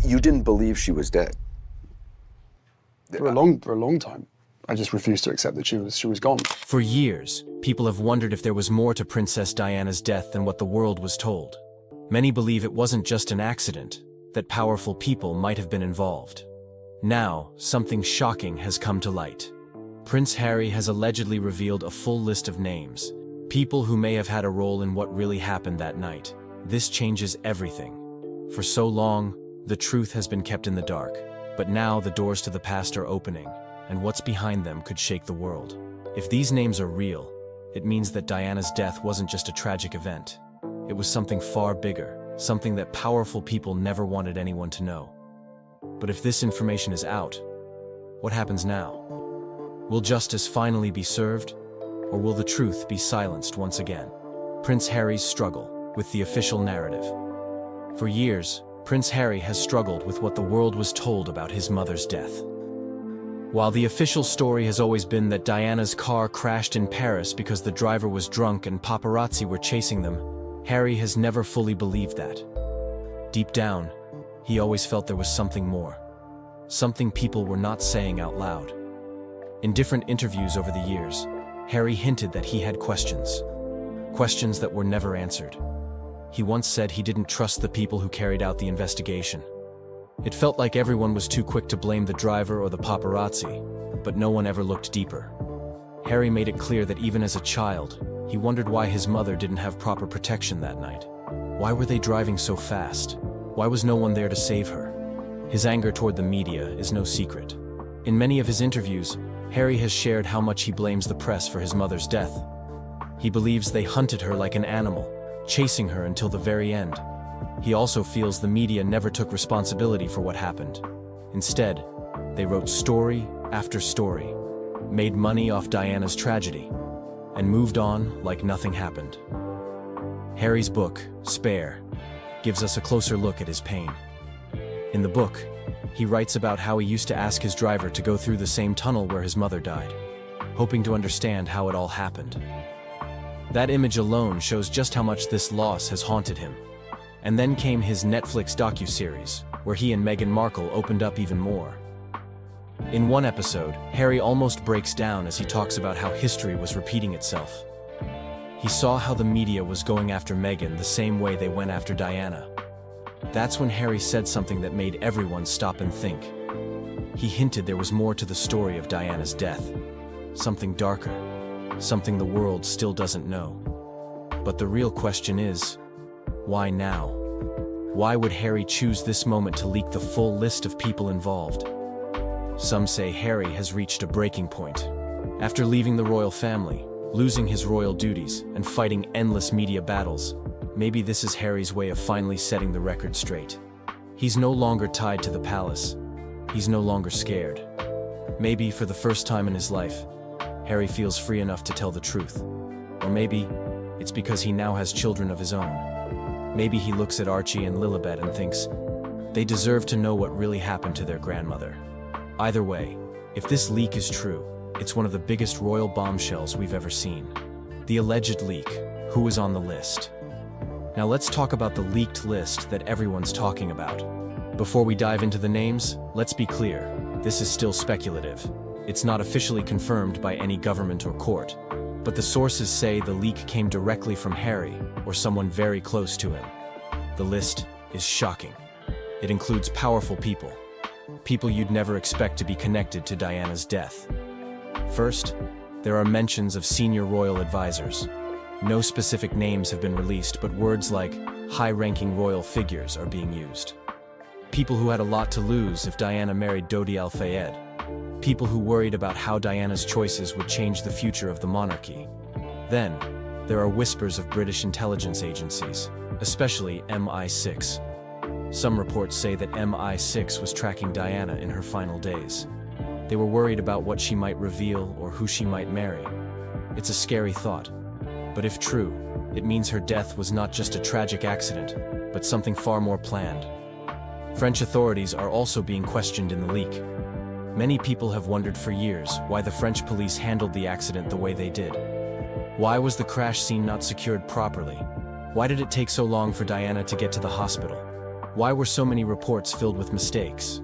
You didn't believe she was dead? For a long time. I just refused to accept that she was gone. For years, people have wondered if there was more to Princess Diana's death than what the world was told. Many believe it wasn't just an accident, that powerful people might have been involved. Now, something shocking has come to light. Prince Harry has allegedly revealed a full list of names, people who may have had a role in what really happened that night. This changes everything. For so long, the truth has been kept in the dark, but now the doors to the past are opening, and what's behind them could shake the world. If these names are real, it means that Diana's death wasn't just a tragic event. It was something far bigger, something that powerful people never wanted anyone to know. But if this information is out, what happens now? Will justice finally be served, or will the truth be silenced once again? Prince Harry's struggle with the official narrative. For years, Prince Harry has struggled with what the world was told about his mother's death. While the official story has always been that Diana's car crashed in Paris because the driver was drunk and paparazzi were chasing them, Harry has never fully believed that. Deep down, he always felt there was something more. Something people were not saying out loud. In different interviews over the years, Harry hinted that he had questions. Questions that were never answered. He once said he didn't trust the people who carried out the investigation. It felt like everyone was too quick to blame the driver or the paparazzi, but no one ever looked deeper. Harry made it clear that even as a child, he wondered why his mother didn't have proper protection that night. Why were they driving so fast? Why was no one there to save her? His anger toward the media is no secret. In many of his interviews, Harry has shared how much he blames the press for his mother's death. He believes they hunted her like an animal, chasing her until the very end. He also feels the media never took responsibility for what happened. Instead, they wrote story after story, made money off Diana's tragedy, and moved on like nothing happened. Harry's book, Spare, gives us a closer look at his pain. In the book, he writes about how he used to ask his driver to go through the same tunnel where his mother died, hoping to understand how it all happened. That image alone shows just how much this loss has haunted him. And then came his Netflix docuseries, where he and Meghan Markle opened up even more. In one episode, Harry almost breaks down as he talks about how history was repeating itself. He saw how the media was going after Meghan the same way they went after Diana. That's when Harry said something that made everyone stop and think. He hinted there was more to the story of Diana's death. Something darker. Something the world still doesn't know. But the real question is, why now? Why would Harry choose this moment to leak the full list of people involved? Some say Harry has reached a breaking point. After leaving the royal family, losing his royal duties, and fighting endless media battles, maybe this is Harry's way of finally setting the record straight. He's no longer tied to the palace. He's no longer scared. Maybe for the first time in his life, Harry feels free enough to tell the truth. Or maybe it's because he now has children of his own. Maybe he looks at Archie and Lilibet and thinks, they deserve to know what really happened to their grandmother. Either way, if this leak is true, it's one of the biggest royal bombshells we've ever seen. The alleged leak, who is on the list? Now let's talk about the leaked list that everyone's talking about. Before we dive into the names, let's be clear, this is still speculative. It's not officially confirmed by any government or court, but the sources say the leak came directly from Harry or someone very close to him. The list is shocking. It includes powerful people, people you'd never expect to be connected to Diana's death. First, there are mentions of senior royal advisors. No specific names have been released, but words like high-ranking royal figures are being used. People who had a lot to lose if Diana married Dodi Al-Fayed. People who worried about how Diana's choices would change the future of the monarchy. Then, there are whispers of British intelligence agencies, especially MI6. Some reports say that MI6 was tracking Diana in her final days. They were worried about what she might reveal or who she might marry. It's a scary thought. But if true, it means her death was not just a tragic accident, but something far more planned. French authorities are also being questioned in the leak. Many people have wondered for years why the French police handled the accident the way they did. Why was the crash scene not secured properly? Why did it take so long for Diana to get to the hospital? Why were so many reports filled with mistakes?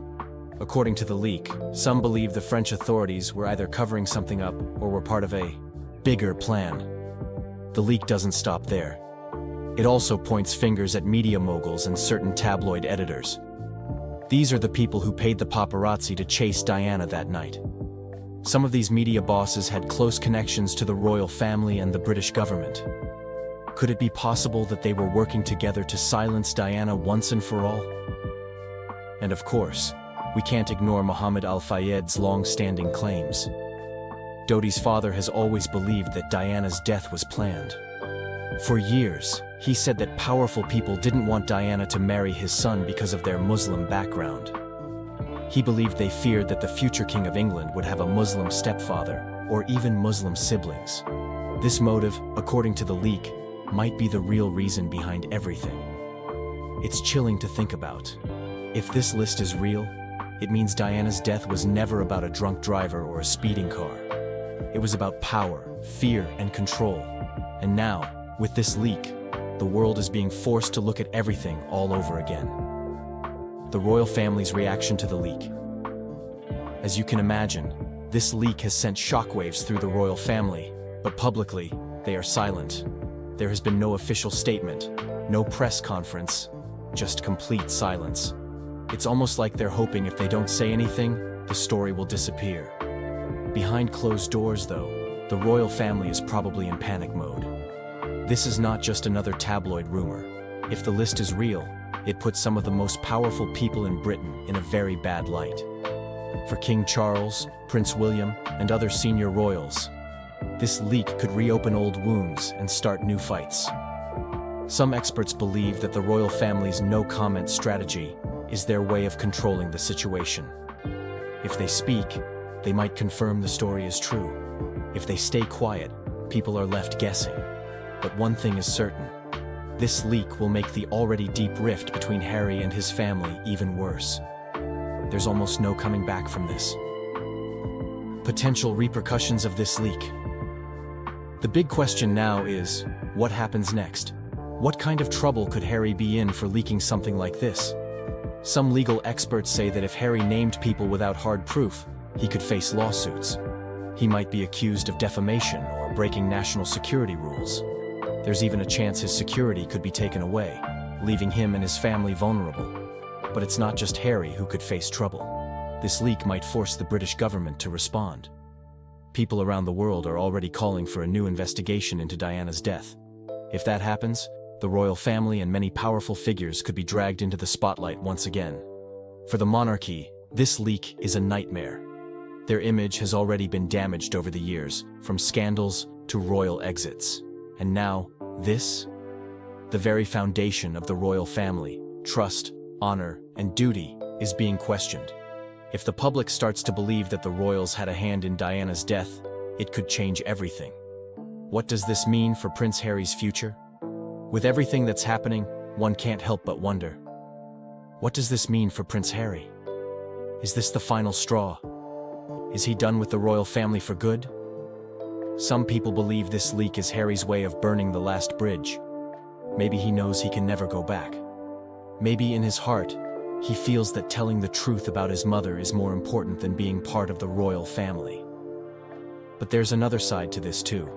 According to the leak, some believe the French authorities were either covering something up or were part of a bigger plan. The leak doesn't stop there. It also points fingers at media moguls and certain tabloid editors. These are the people who paid the paparazzi to chase Diana that night. Some of these media bosses had close connections to the royal family and the British government. Could it be possible that they were working together to silence Diana once and for all? And of course, we can't ignore Mohammed Al-Fayed's long-standing claims. Dodi's father has always believed that Diana's death was planned. For years, he said that powerful people didn't want Diana to marry his son because of their Muslim background. He believed they feared that the future King of England would have a Muslim stepfather, or even Muslim siblings. This motive, according to the leak, might be the real reason behind everything. It's chilling to think about. If this list is real, it means Diana's death was never about a drunk driver or a speeding car. It was about power, fear, and control. And now, with this leak, the world is being forced to look at everything all over again. The royal family's reaction to the leak. As you can imagine, this leak has sent shockwaves through the royal family, but publicly, they are silent. There has been no official statement, no press conference, just complete silence. It's almost like they're hoping if they don't say anything, the story will disappear. Behind closed doors, though, the royal family is probably in panic mode. This is not just another tabloid rumor. If the list is real, it puts some of the most powerful people in Britain in a very bad light. For King Charles, Prince William, and other senior royals, this leak could reopen old wounds and start new fights. Some experts believe that the royal family's no-comment strategy is their way of controlling the situation. If they speak, they might confirm the story is true. If they stay quiet, people are left guessing. But one thing is certain. This leak will make the already deep rift between Harry and his family even worse. There's almost no coming back from this. Potential repercussions of this leak. The big question now is, what happens next? What kind of trouble could Harry be in for leaking something like this? Some legal experts say that if Harry named people without hard proof, he could face lawsuits. He might be accused of defamation or breaking national security rules. There's even a chance his security could be taken away, leaving him and his family vulnerable. But it's not just Harry who could face trouble. This leak might force the British government to respond. People around the world are already calling for a new investigation into Diana's death. If that happens, the royal family and many powerful figures could be dragged into the spotlight once again. For the monarchy, this leak is a nightmare. Their image has already been damaged over the years, from scandals to royal exits. And now, this? The very foundation of the royal family, trust, honor, and duty, is being questioned. If the public starts to believe that the royals had a hand in Diana's death, it could change everything. What does this mean for Prince Harry's future? With everything that's happening, one can't help but wonder. What does this mean for Prince Harry? Is this the final straw? Is he done with the royal family for good? Some people believe this leak is Harry's way of burning the last bridge. Maybe he knows he can never go back. Maybe in his heart, he feels that telling the truth about his mother is more important than being part of the royal family. But there's another side to this too.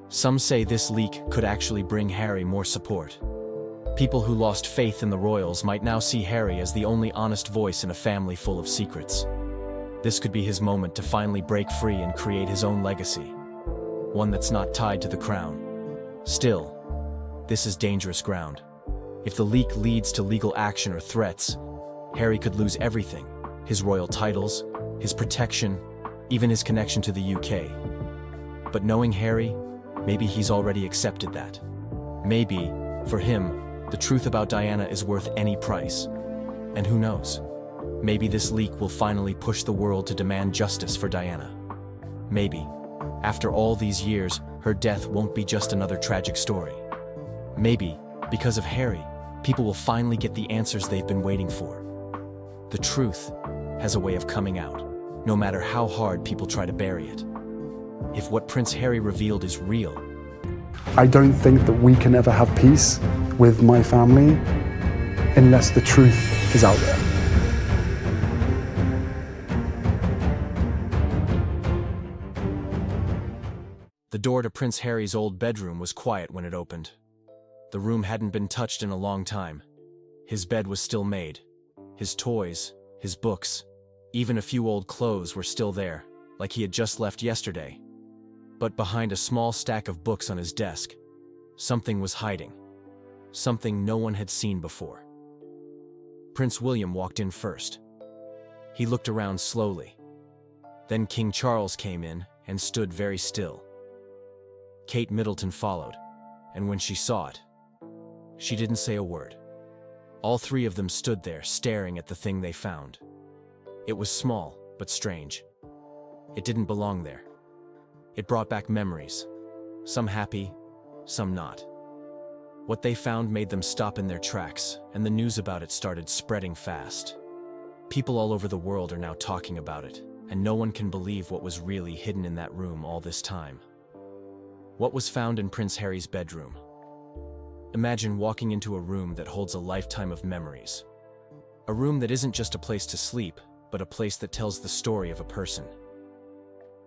Some say this leak could actually bring Harry more support. People who lost faith in the royals might now see Harry as the only honest voice in a family full of secrets. This could be his moment to finally break free and create his own legacy. One that's not tied to the crown. Still, this is dangerous ground. If the leak leads to legal action or threats, Harry could lose everything. His royal titles, his protection, even his connection to the UK. But knowing Harry, maybe he's already accepted that. Maybe, for him, the truth about Diana is worth any price. And who knows? Maybe this leak will finally push the world to demand justice for Diana. Maybe, after all these years, her death won't be just another tragic story. Maybe, because of Harry, people will finally get the answers they've been waiting for. The truth has a way of coming out, no matter how hard people try to bury it. If what Prince Harry revealed is real, I don't think that we can ever have peace with my family unless the truth is out there. The door to Prince Harry's old bedroom was quiet when it opened. The room hadn't been touched in a long time. His bed was still made. His toys, his books, even a few old clothes were still there, like he had just left yesterday. But behind a small stack of books on his desk, something was hiding. Something no one had seen before. Prince William walked in first. He looked around slowly. Then King Charles came in and stood very still. Kate Middleton followed, and when she saw it, she didn't say a word. All three of them stood there staring at the thing they found. It was small, but strange. It didn't belong there. It brought back memories, some happy, some not. What they found made them stop in their tracks, and the news about it started spreading fast. People all over the world are now talking about it, and no one can believe what was really hidden in that room all this time. What was found in Prince Harry's bedroom? Imagine walking into a room that holds a lifetime of memories. A room that isn't just a place to sleep, but a place that tells the story of a person.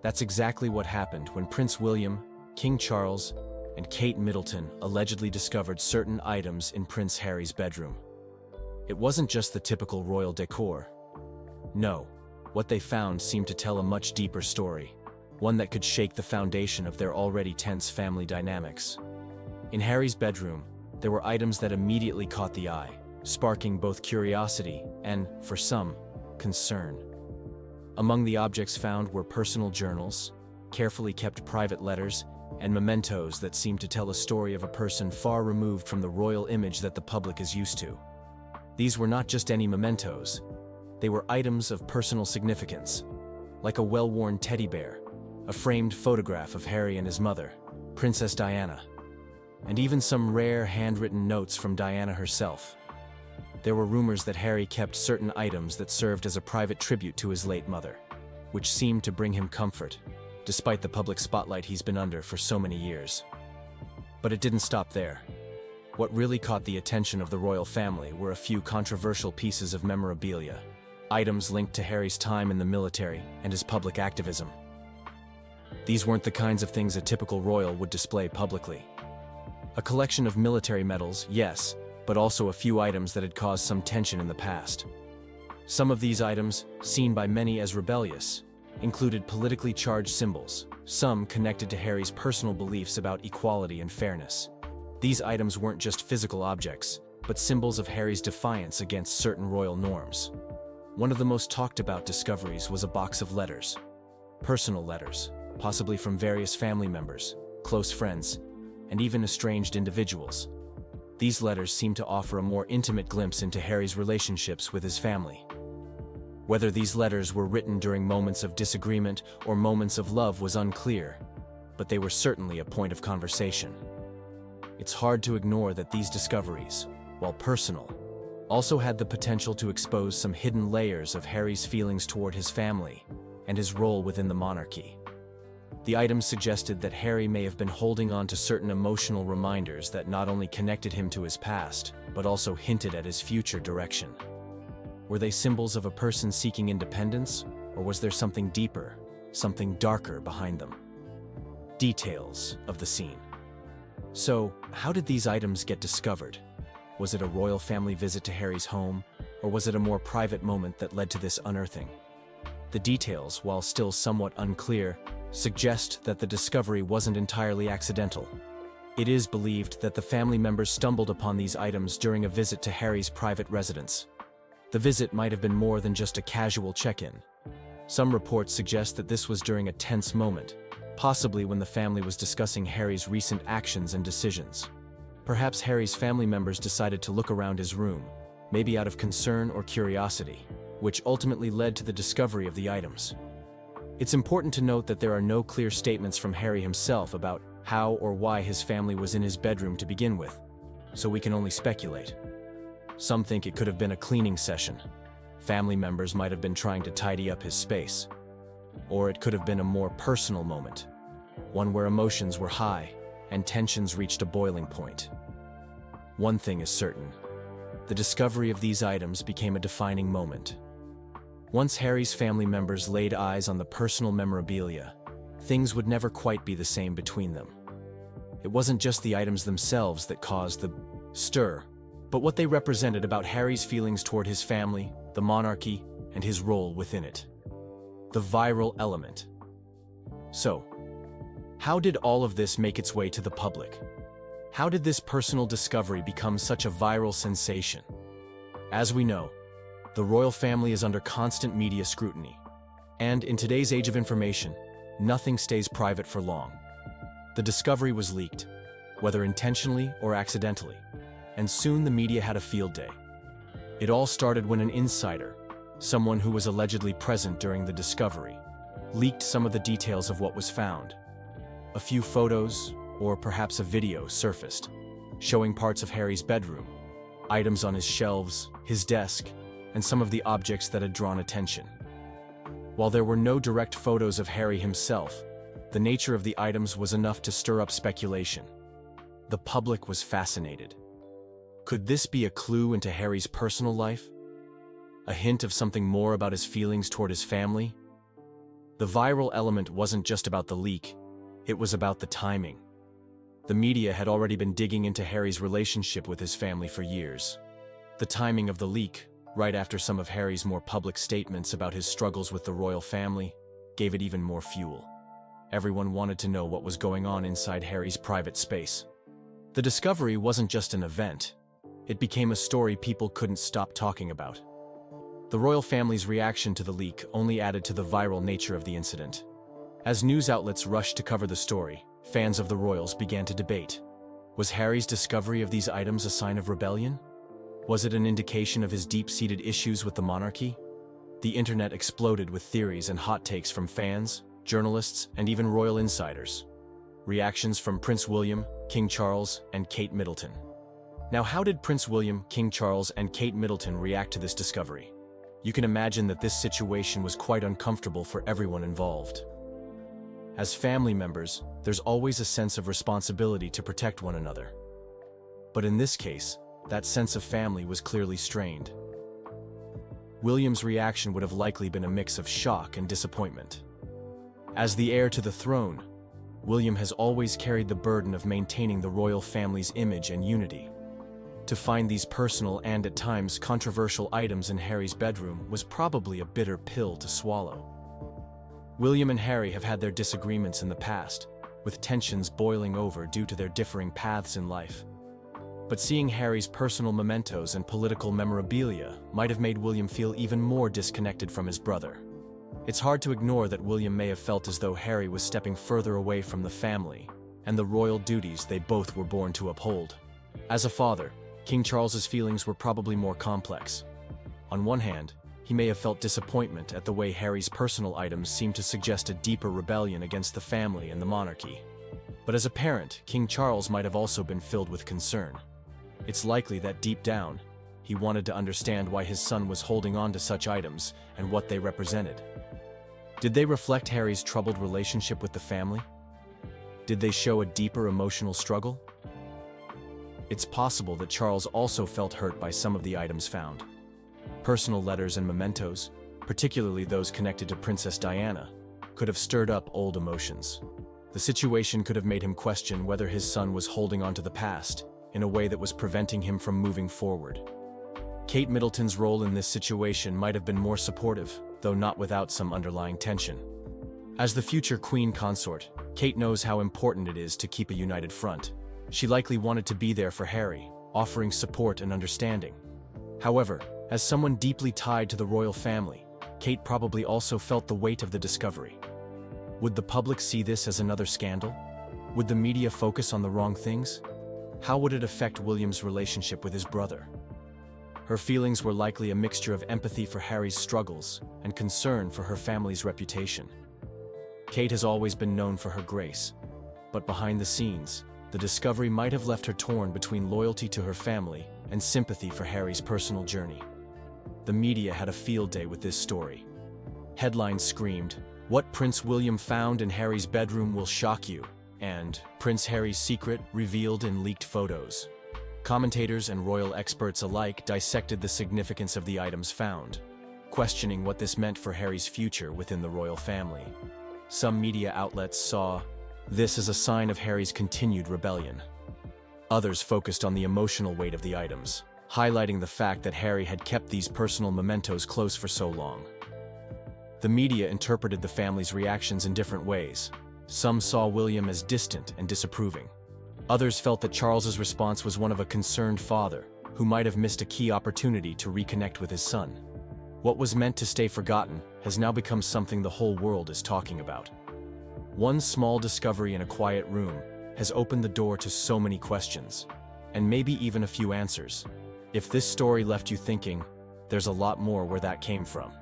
That's exactly what happened when Prince William, King Charles, and Kate Middleton allegedly discovered certain items in Prince Harry's bedroom. It wasn't just the typical royal decor. No, what they found seemed to tell a much deeper story, one that could shake the foundation of their already tense family dynamics. In Harry's bedroom, there were items that immediately caught the eye, sparking both curiosity and, for some, concern. Among the objects found were personal journals, carefully kept private letters, and mementos that seemed to tell a story of a person far removed from the royal image that the public is used to. These were not just any mementos. They were items of personal significance, like a well-worn teddy bear, a framed photograph of Harry and his mother, Princess Diana, and even some rare handwritten notes from Diana herself. There were rumors that Harry kept certain items that served as a private tribute to his late mother, which seemed to bring him comfort, despite the public spotlight he's been under for so many years. But it didn't stop there. What really caught the attention of the royal family were a few controversial pieces of memorabilia, items linked to Harry's time in the military and his public activism. These weren't the kinds of things a typical royal would display publicly. A collection of military medals, yes, but also a few items that had caused some tension in the past. Some of these items, seen by many as rebellious, included politically charged symbols, some connected to Harry's personal beliefs about equality and fairness. These items weren't just physical objects, but symbols of Harry's defiance against certain royal norms. One of the most talked about discoveries was a box of letters. Personal letters, possibly from various family members, close friends, and even estranged individuals. These letters seemed to offer a more intimate glimpse into Harry's relationships with his family. Whether these letters were written during moments of disagreement or moments of love was unclear, but they were certainly a point of conversation. It's hard to ignore that these discoveries, while personal, also had the potential to expose some hidden layers of Harry's feelings toward his family and his role within the monarchy. The items suggested that Harry may have been holding on to certain emotional reminders that not only connected him to his past, but also hinted at his future direction. Were they symbols of a person seeking independence, or was there something deeper, something darker behind them? Details of the scene. So, how did these items get discovered? Was it a royal family visit to Harry's home, or was it a more private moment that led to this unearthing? The details, while still somewhat unclear, suggest that the discovery wasn't entirely accidental. It is believed that the family members stumbled upon these items during a visit to Harry's private residence. The visit might have been more than just a casual check-in. Some reports suggest that this was during a tense moment, possibly when the family was discussing Harry's recent actions and decisions. Perhaps Harry's family members decided to look around his room, maybe out of concern or curiosity, which ultimately led to the discovery of the items. It's important to note that there are no clear statements from Harry himself about how or why his family was in his bedroom to begin with, so we can only speculate. Some think it could have been a cleaning session. Family members might have been trying to tidy up his space. Or it could have been a more personal moment, one where emotions were high and tensions reached a boiling point. One thing is certain: the discovery of these items became a defining moment. Once Harry's family members laid eyes on the personal memorabilia, things would never quite be the same between them. It wasn't just the items themselves that caused the stir, but what they represented about Harry's feelings toward his family, the monarchy, and his role within it. The viral element. So, how did all of this make its way to the public? How did this personal discovery become such a viral sensation? As we know, the royal family is under constant media scrutiny. And in today's age of information, nothing stays private for long. The discovery was leaked, whether intentionally or accidentally, and soon the media had a field day. It all started when an insider, someone who was allegedly present during the discovery, leaked some of the details of what was found. A few photos, or perhaps a video, surfaced, showing parts of Harry's bedroom, items on his shelves, his desk, and some of the objects that had drawn attention. While there were no direct photos of Harry himself, the nature of the items was enough to stir up speculation. The public was fascinated. Could this be a clue into Harry's personal life? A hint of something more about his feelings toward his family? The viral element wasn't just about the leak, it was about the timing. The media had already been digging into Harry's relationship with his family for years. The timing of the leak, right after some of Harry's more public statements about his struggles with the royal family, gave it even more fuel. Everyone wanted to know what was going on inside Harry's private space. The discovery wasn't just an event. It became a story people couldn't stop talking about. The royal family's reaction to the leak only added to the viral nature of the incident. As news outlets rushed to cover the story, fans of the royals began to debate. Was Harry's discovery of these items a sign of rebellion? Was it an indication of his deep-seated issues with the monarchy? The internet exploded with theories and hot takes from fans, journalists, and even royal insiders. Reactions from Prince William, King Charles, and Kate Middleton. Now, how did Prince William, King Charles, and Kate Middleton react to this discovery? You can imagine that this situation was quite uncomfortable for everyone involved. As family members, there's always a sense of responsibility to protect one another. But in this case, that sense of family was clearly strained. William's reaction would have likely been a mix of shock and disappointment. As the heir to the throne, William has always carried the burden of maintaining the royal family's image and unity. To find these personal and at times controversial items in Harry's bedroom was probably a bitter pill to swallow. William and Harry have had their disagreements in the past, with tensions boiling over due to their differing paths in life. But seeing Harry's personal mementos and political memorabilia might have made William feel even more disconnected from his brother. It's hard to ignore that William may have felt as though Harry was stepping further away from the family and the royal duties they both were born to uphold. As a father, King Charles's feelings were probably more complex. On one hand, he may have felt disappointment at the way Harry's personal items seemed to suggest a deeper rebellion against the family and the monarchy. But as a parent, King Charles might have also been filled with concern. It's likely that deep down, he wanted to understand why his son was holding on to such items and what they represented. Did they reflect Harry's troubled relationship with the family? Did they show a deeper emotional struggle? It's possible that Charles also felt hurt by some of the items found. Personal letters and mementos, particularly those connected to Princess Diana, could have stirred up old emotions. The situation could have made him question whether his son was holding on to the past in a way that was preventing him from moving forward. Kate Middleton's role in this situation might have been more supportive, though not without some underlying tension. As the future queen consort, Kate knows how important it is to keep a united front. She likely wanted to be there for Harry, offering support and understanding. However, as someone deeply tied to the royal family, Kate probably also felt the weight of the discovery. Would the public see this as another scandal? Would the media focus on the wrong things? How would it affect William's relationship with his brother? Her feelings were likely a mixture of empathy for Harry's struggles and concern for her family's reputation. Kate has always been known for her grace, but behind the scenes, the discovery might have left her torn between loyalty to her family and sympathy for Harry's personal journey. The media had a field day with this story. Headlines screamed, "What Prince William found in Harry's bedroom will shock you," and "Prince Harry's secret revealed in leaked photos." Commentators and royal experts alike dissected the significance of the items found, questioning what this meant for Harry's future within the royal family. Some media outlets saw this as a sign of Harry's continued rebellion. Others focused on the emotional weight of the items, highlighting the fact that Harry had kept these personal mementos close for so long. The media interpreted the family's reactions in different ways. Some saw William as distant and disapproving. Others felt that Charles's response was one of a concerned father, who might have missed a key opportunity to reconnect with his son. What was meant to stay forgotten has now become something the whole world is talking about. One small discovery in a quiet room has opened the door to so many questions, and maybe even a few answers. If this story left you thinking, there's a lot more where that came from.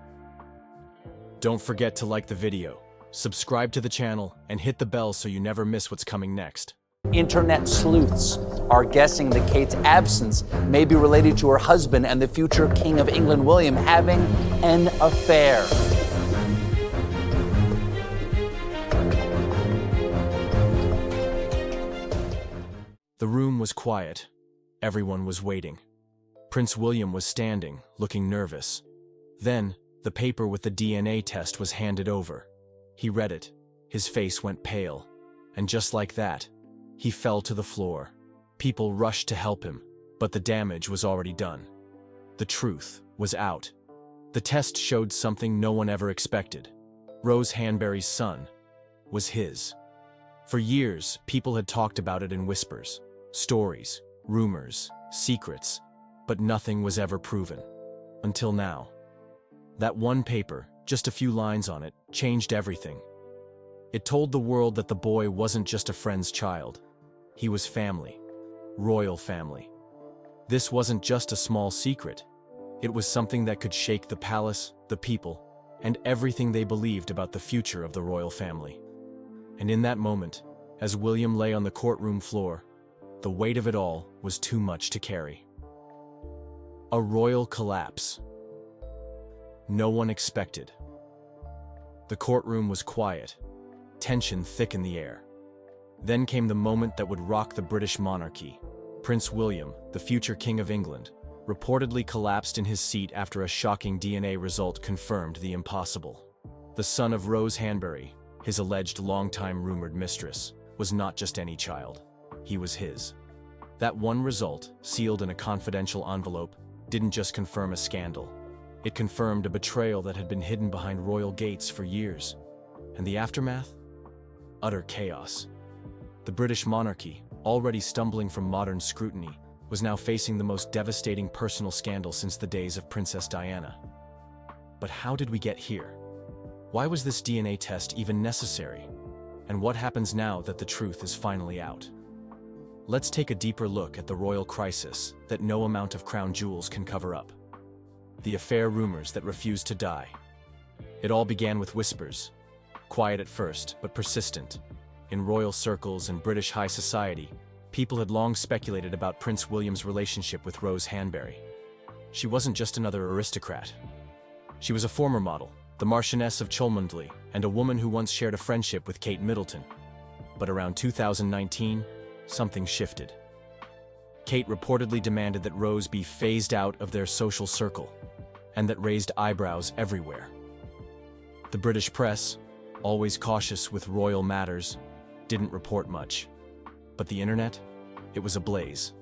Don't forget to like the video, subscribe to the channel, and hit the bell so you never miss what's coming next. Internet sleuths are guessing that Kate's absence may be related to her husband and the future King of England, William, having an affair. The room was quiet. Everyone was waiting. Prince William was standing, looking nervous. Then, the paper with the DNA test was handed over. He read it. His face went pale. And just like that, he fell to the floor. People rushed to help him, but the damage was already done. The truth was out. The test showed something no one ever expected. Rose Hanbury's son was his. For years, people had talked about it in whispers, stories, rumors, secrets, but nothing was ever proven. Until now. That one paper, just a few lines on it, changed everything. It told the world that the boy wasn't just a friend's child. He was family. Royal family. This wasn't just a small secret. It was something that could shake the palace, the people, and everything they believed about the future of the royal family. And in that moment, as William lay on the courtroom floor, the weight of it all was too much to carry. A royal collapse. No one expected. The courtroom was quiet, tension thick in the air. Then came the moment that would rock the British monarchy. Prince William, the future King of England, reportedly collapsed in his seat after a shocking DNA result confirmed the impossible. The son of Rose Hanbury, his alleged longtime rumored mistress, was not just any child. He was his. That one result, sealed in a confidential envelope, didn't just confirm a scandal. It confirmed a betrayal that had been hidden behind royal gates for years. And the aftermath? Utter chaos. The British monarchy, already stumbling from modern scrutiny, was now facing the most devastating personal scandal since the days of Princess Diana. But how did we get here? Why was this DNA test even necessary? And what happens now that the truth is finally out? Let's take a deeper look at the royal crisis that no amount of crown jewels can cover up. The affair rumors that refused to die. It all began with whispers, quiet at first, but persistent. In royal circles and British high society, people had long speculated about Prince William's relationship with Rose Hanbury. She wasn't just another aristocrat. She was a former model, the Marchioness of Cholmondeley, and a woman who once shared a friendship with Kate Middleton. But around 2019, something shifted. Kate reportedly demanded that Rose be phased out of their social circle, and that raised eyebrows everywhere. The British press, always cautious with royal matters, didn't report much. But the internet? It was ablaze.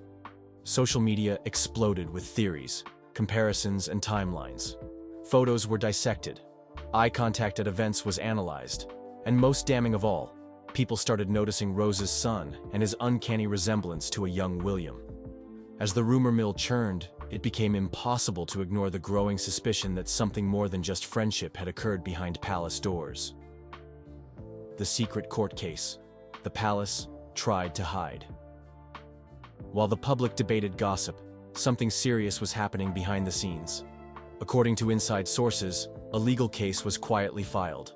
Social media exploded with theories, comparisons, and timelines. Photos were dissected. Eye contact at events was analyzed. And most damning of all, people started noticing Rose's son and his uncanny resemblance to a young William. As the rumor mill churned, it became impossible to ignore the growing suspicion that something more than just friendship had occurred behind palace doors. The secret court case. The palace tried to hide. While the public debated gossip, something serious was happening behind the scenes. According to inside sources, a legal case was quietly filed.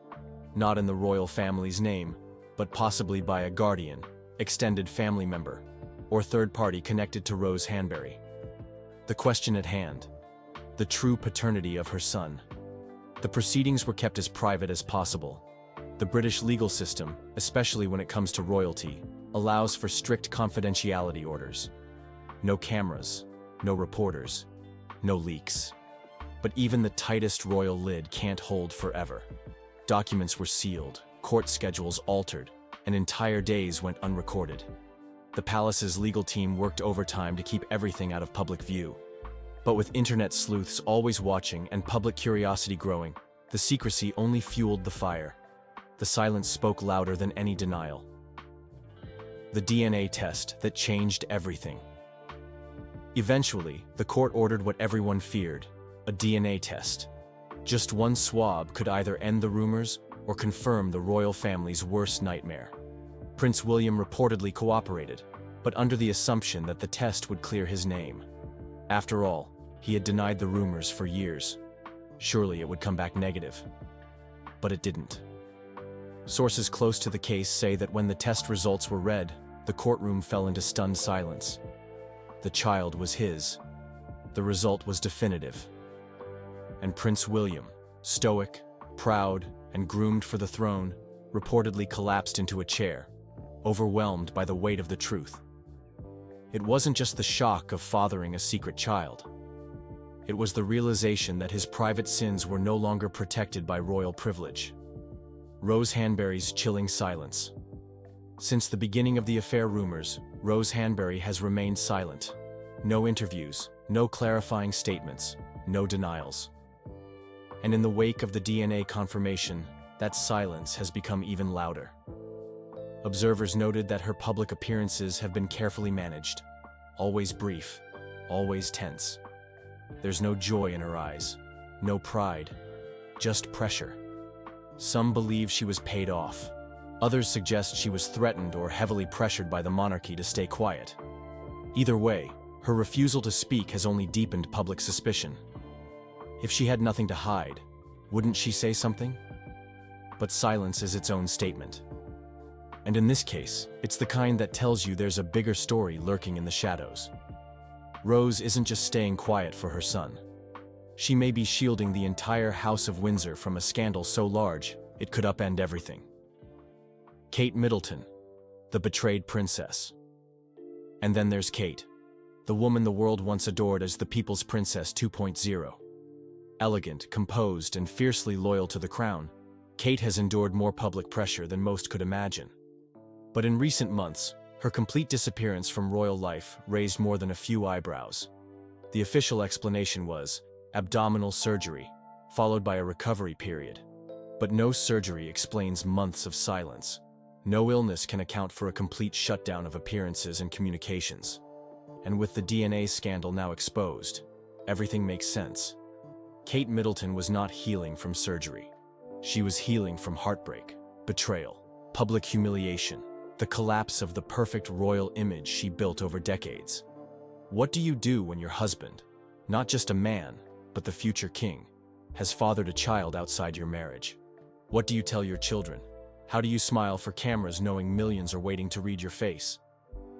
Not in the royal family's name, but possibly by a guardian, extended family member, or third party connected to Rose Hanbury. The question at hand: the true paternity of her son. The proceedings were kept as private as possible. The British legal system, especially when it comes to royalty, allows for strict confidentiality orders. No cameras, no reporters, no leaks. But even the tightest royal lid can't hold forever. Documents were sealed, court schedules altered, and entire days went unrecorded. The palace's legal team worked overtime to keep everything out of public view. But with internet sleuths always watching and public curiosity growing, the secrecy only fueled the fire. The silence spoke louder than any denial. The DNA test that changed everything. Eventually, the court ordered what everyone feared, a DNA test. Just one swab could either end the rumors or confirm the royal family's worst nightmare. Prince William reportedly cooperated, but under the assumption that the test would clear his name. After all, he had denied the rumors for years. Surely it would come back negative. But it didn't. Sources close to the case say that when the test results were read, the courtroom fell into stunned silence. The child was his. The result was definitive. And Prince William, stoic, proud, and groomed for the throne, reportedly collapsed into a chair, overwhelmed by the weight of the truth. It wasn't just the shock of fathering a secret child. It was the realization that his private sins were no longer protected by royal privilege. Rose Hanbury's chilling silence. Since the beginning of the affair rumors, Rose Hanbury has remained silent. No interviews, no clarifying statements, no denials. And in the wake of the DNA confirmation, that silence has become even louder. Observers noted that her public appearances have been carefully managed, always brief, always tense. There's no joy in her eyes, no pride, just pressure. Some believe she was paid off. Others suggest she was threatened or heavily pressured by the monarchy to stay quiet. Either way, her refusal to speak has only deepened public suspicion. If she had nothing to hide, wouldn't she say something? But silence is its own statement. And in this case, it's the kind that tells you there's a bigger story lurking in the shadows. Rose isn't just staying quiet for her son. She may be shielding the entire House of Windsor from a scandal so large, it could upend everything. Kate Middleton, the betrayed princess. And then there's Kate, the woman the world once adored as the People's Princess 2.0. Elegant, composed, and fiercely loyal to the crown, Kate has endured more public pressure than most could imagine. But in recent months, her complete disappearance from royal life raised more than a few eyebrows. The official explanation was abdominal surgery, followed by a recovery period. But no surgery explains months of silence. No illness can account for a complete shutdown of appearances and communications. And with the DNA scandal now exposed, everything makes sense. Kate Middleton was not healing from surgery. She was healing from heartbreak, betrayal, public humiliation, the collapse of the perfect royal image she built over decades. What do you do when your husband, not just a man, but the future king, has fathered a child outside your marriage? What do you tell your children? How do you smile for cameras knowing millions are waiting to read your face?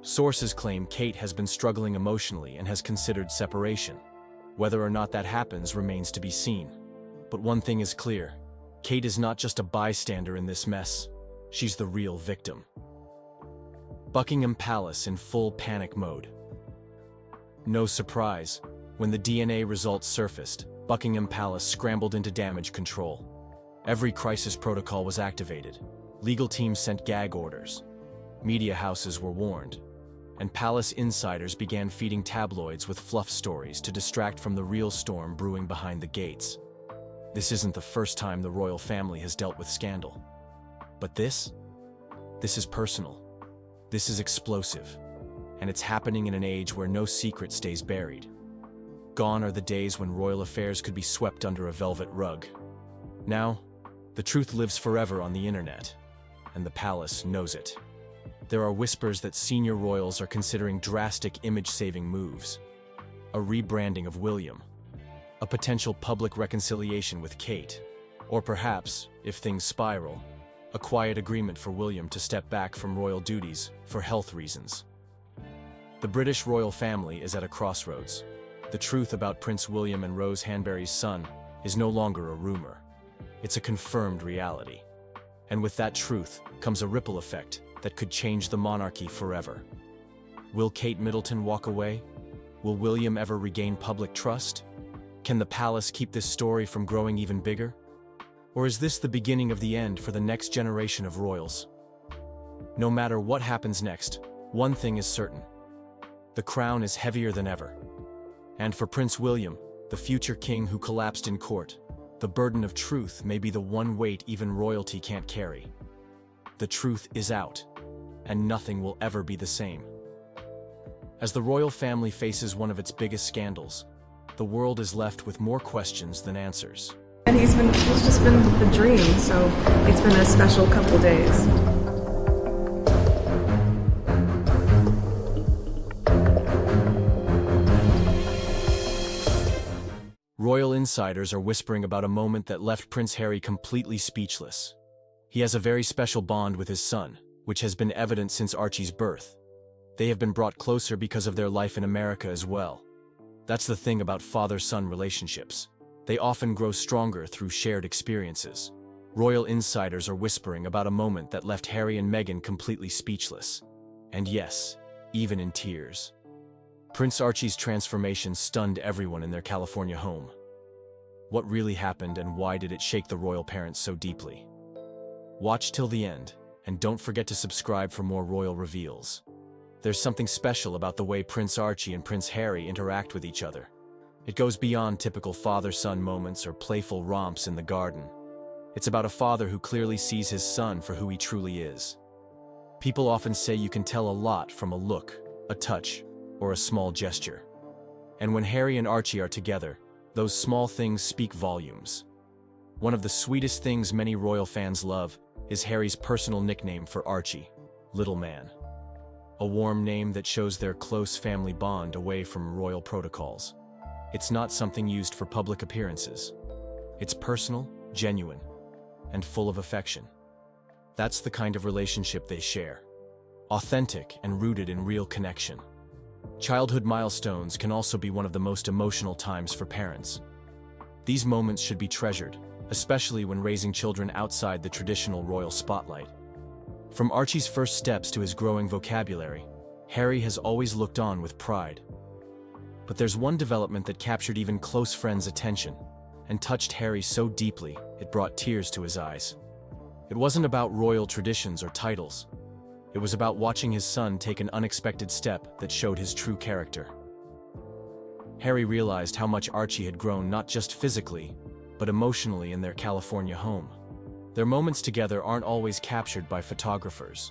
Sources claim Kate has been struggling emotionally and has considered separation. Whether or not that happens remains to be seen. But one thing is clear. Kate is not just a bystander in this mess. She's the real victim. Buckingham Palace in full panic mode. No surprise, when the DNA results surfaced, Buckingham Palace scrambled into damage control. Every crisis protocol was activated. Legal teams sent gag orders. Media houses were warned. And palace insiders began feeding tabloids with fluff stories to distract from the real storm brewing behind the gates. This isn't the first time the royal family has dealt with scandal. But this is personal. This is explosive. And it's happening in an age where no secret stays buried. Gone are the days when royal affairs could be swept under a velvet rug. Now, the truth lives forever on the internet, and the palace knows it. There are whispers that senior royals are considering drastic image-saving moves. A rebranding of William. A potential public reconciliation with Kate. Or perhaps, if things spiral, a quiet agreement for William to step back from royal duties for health reasons. The British royal family is at a crossroads. The truth about Prince William and Rose Hanbury's son is no longer a rumor. It's a confirmed reality. And with that truth comes a ripple effect that could change the monarchy forever. Will Kate Middleton walk away? Will William ever regain public trust? Can the palace keep this story from growing even bigger? Or is this the beginning of the end for the next generation of royals? No matter what happens next, one thing is certain. The crown is heavier than ever. And for Prince William, the future king who collapsed in court, the burden of truth may be the one weight even royalty can't carry. The truth is out, and nothing will ever be the same. As the royal family faces one of its biggest scandals, the world is left with more questions than answers. And he's just been the dream, so it's been a special couple days. Royal insiders are whispering about a moment that left Prince Harry completely speechless. He has a very special bond with his son, which has been evident since Archie's birth. They have been brought closer because of their life in America as well. That's the thing about father-son relationships. They often grow stronger through shared experiences. Royal insiders are whispering about a moment that left Harry and Meghan completely speechless. And yes, even in tears. Prince Archie's transformation stunned everyone in their California home. What really happened and why did it shake the royal parents so deeply? Watch till the end, and don't forget to subscribe for more royal reveals. There's something special about the way Prince Archie and Prince Harry interact with each other. It goes beyond typical father-son moments or playful romps in the garden. It's about a father who clearly sees his son for who he truly is. People often say you can tell a lot from a look, a touch, or a small gesture. And when Harry and Archie are together, those small things speak volumes. One of the sweetest things many royal fans love is Harry's personal nickname for Archie, Little Man. A warm name that shows their close family bond away from royal protocols. It's not something used for public appearances. It's personal, genuine, and full of affection. That's the kind of relationship they share. Authentic and rooted in real connection. Childhood milestones can also be one of the most emotional times for parents. These moments should be treasured, especially when raising children outside the traditional royal spotlight. From Archie's first steps to his growing vocabulary, Harry has always looked on with pride. But there's one development that captured even close friends' attention and touched Harry so deeply it brought tears to his eyes. It wasn't about royal traditions or titles. It was about watching his son take an unexpected step that showed his true character. Harry realized how much Archie had grown not just physically, but emotionally in their California home. Their moments together aren't always captured by photographers.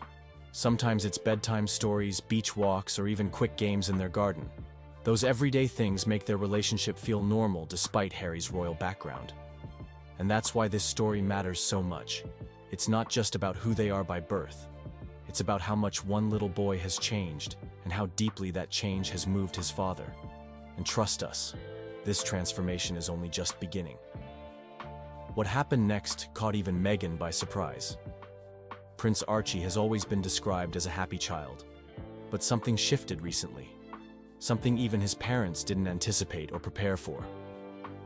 Sometimes it's bedtime stories, beach walks, or even quick games in their garden. Those everyday things make their relationship feel normal despite Harry's royal background. And that's why this story matters so much. It's not just about who they are by birth. It's about how much one little boy has changed and how deeply that change has moved his father. And trust us, this transformation is only just beginning. What happened next caught even Meghan by surprise. Prince Archie has always been described as a happy child, but something shifted recently. Something even his parents didn't anticipate or prepare for.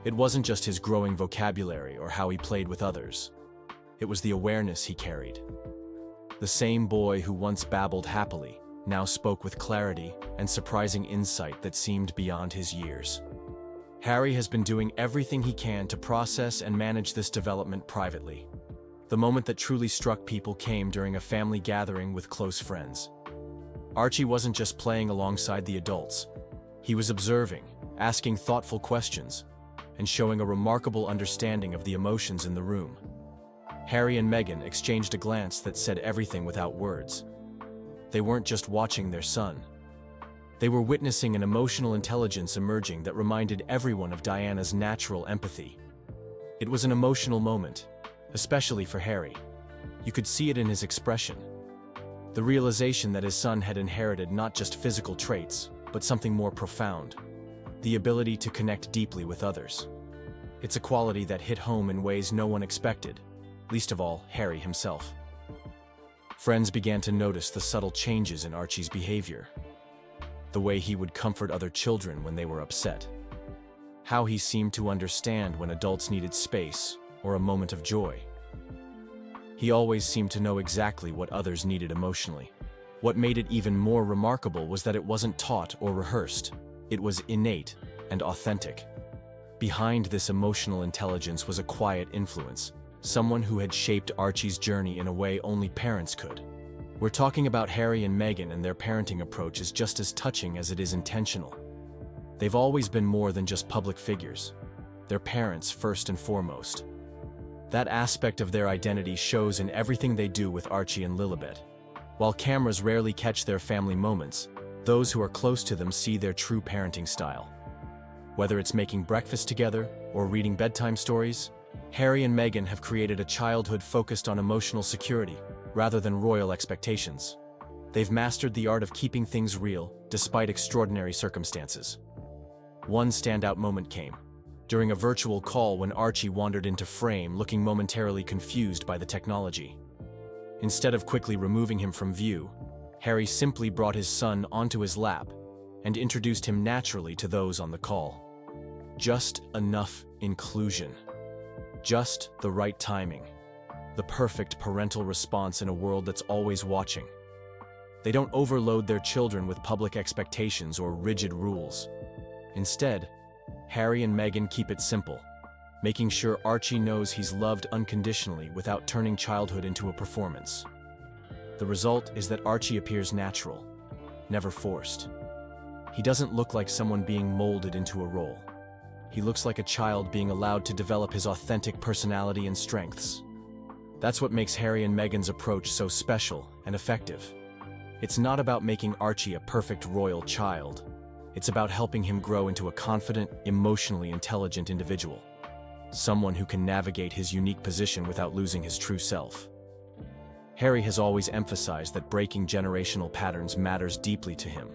It wasn't just his growing vocabulary or how he played with others. It was the awareness he carried. The same boy who once babbled happily now spoke with clarity and surprising insight that seemed beyond his years. Harry has been doing everything he can to process and manage this development privately. The moment that truly struck people came during a family gathering with close friends. Archie wasn't just playing alongside the adults. He was observing, asking thoughtful questions, and showing a remarkable understanding of the emotions in the room. Harry and Meghan exchanged a glance that said everything without words. They weren't just watching their son. They were witnessing an emotional intelligence emerging that reminded everyone of Diana's natural empathy. It was an emotional moment, especially for Harry. You could see it in his expression. The realization that his son had inherited not just physical traits, but something more profound. The ability to connect deeply with others. It's a quality that hit home in ways no one expected, least of all Harry himself. Friends began to notice the subtle changes in Archie's behavior. The way he would comfort other children when they were upset. How he seemed to understand when adults needed space or a moment of joy. He always seemed to know exactly what others needed emotionally. What made it even more remarkable was that it wasn't taught or rehearsed. It was innate and authentic. Behind this emotional intelligence was a quiet influence, someone who had shaped Archie's journey in a way only parents could. We're talking about Harry and Meghan, and their parenting approach is just as touching as it is intentional. They've always been more than just public figures. They're parents first and foremost. That aspect of their identity shows in everything they do with Archie and Lilibet. While cameras rarely catch their family moments, those who are close to them see their true parenting style. Whether it's making breakfast together or reading bedtime stories, Harry and Meghan have created a childhood focused on emotional security rather than royal expectations. They've mastered the art of keeping things real despite extraordinary circumstances. One standout moment came during a virtual call when Archie wandered into frame looking momentarily confused by the technology. Instead of quickly removing him from view, Harry simply brought his son onto his lap and introduced him naturally to those on the call. Just enough inclusion. Just the right timing. The perfect parental response in a world that's always watching. They don't overload their children with public expectations or rigid rules. Instead, Harry and Meghan keep it simple, making sure Archie knows he's loved unconditionally without turning childhood into a performance. The result is that Archie appears natural, never forced. He doesn't look like someone being molded into a role. He looks like a child being allowed to develop his authentic personality and strengths. That's what makes Harry and Meghan's approach so special and effective. It's not about making Archie a perfect royal child. It's about helping him grow into a confident, emotionally intelligent individual. Someone who can navigate his unique position without losing his true self. Harry has always emphasized that breaking generational patterns matters deeply to him.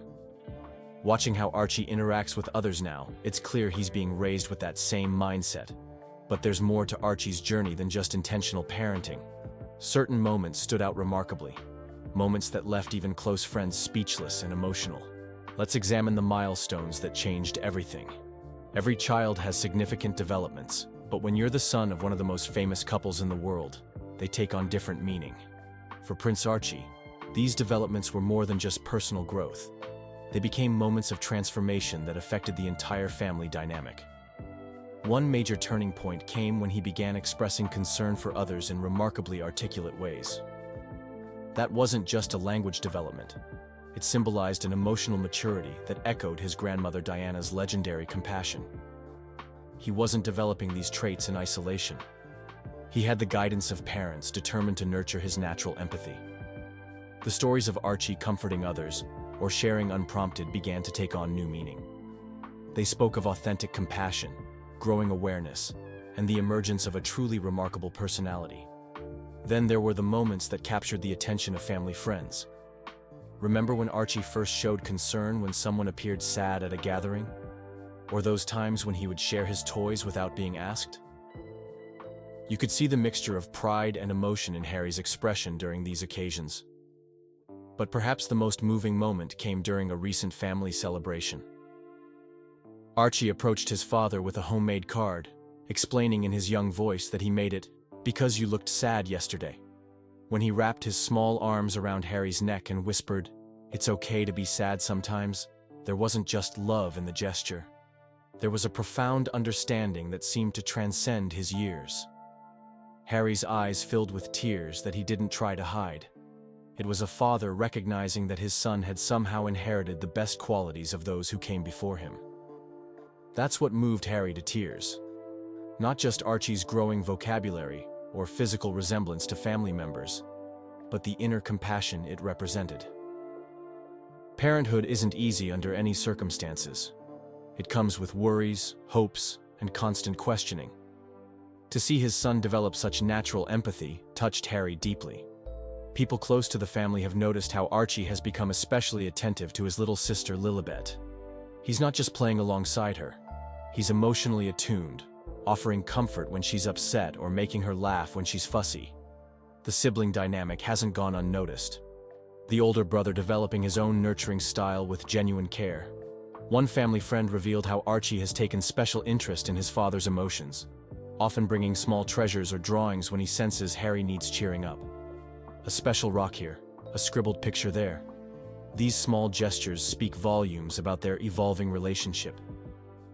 Watching how Archie interacts with others now, it's clear he's being raised with that same mindset. But there's more to Archie's journey than just intentional parenting. Certain moments stood out remarkably. Moments that left even close friends speechless and emotional. Let's examine the milestones that changed everything. Every child has significant developments, but when you're the son of one of the most famous couples in the world, they take on different meaning. For Prince Archie, these developments were more than just personal growth. They became moments of transformation that affected the entire family dynamic. One major turning point came when he began expressing concern for others in remarkably articulate ways. That wasn't just a language development. It symbolized an emotional maturity that echoed his grandmother Diana's legendary compassion. He wasn't developing these traits in isolation. He had the guidance of parents determined to nurture his natural empathy. The stories of Archie comforting others or sharing unprompted began to take on new meaning. They spoke of authentic compassion, growing awareness, and the emergence of a truly remarkable personality. Then there were the moments that captured the attention of family friends. Remember when Archie first showed concern when someone appeared sad at a gathering? Or those times when he would share his toys without being asked? You could see the mixture of pride and emotion in Harry's expression during these occasions. But perhaps the most moving moment came during a recent family celebration. Archie approached his father with a homemade card, explaining in his young voice that he made it because you looked sad yesterday. When he wrapped his small arms around Harry's neck and whispered, "It's okay to be sad sometimes," there wasn't just love in the gesture. There was a profound understanding that seemed to transcend his years. Harry's eyes filled with tears that he didn't try to hide. It was a father recognizing that his son had somehow inherited the best qualities of those who came before him. That's what moved Harry to tears. Not just Archie's growing vocabulary or physical resemblance to family members, but the inner compassion it represented. Parenthood isn't easy under any circumstances. It comes with worries, hopes, and constant questioning. To see his son develop such natural empathy touched Harry deeply. People close to the family have noticed how Archie has become especially attentive to his little sister Lilibet. He's not just playing alongside her. He's emotionally attuned, offering comfort when she's upset or making her laugh when she's fussy. The sibling dynamic hasn't gone unnoticed. The older brother developing his own nurturing style with genuine care. One family friend revealed how Archie has taken special interest in his father's emotions, often bringing small treasures or drawings when he senses Harry needs cheering up. A special rock here, a scribbled picture there, These small gestures speak volumes about their evolving relationship.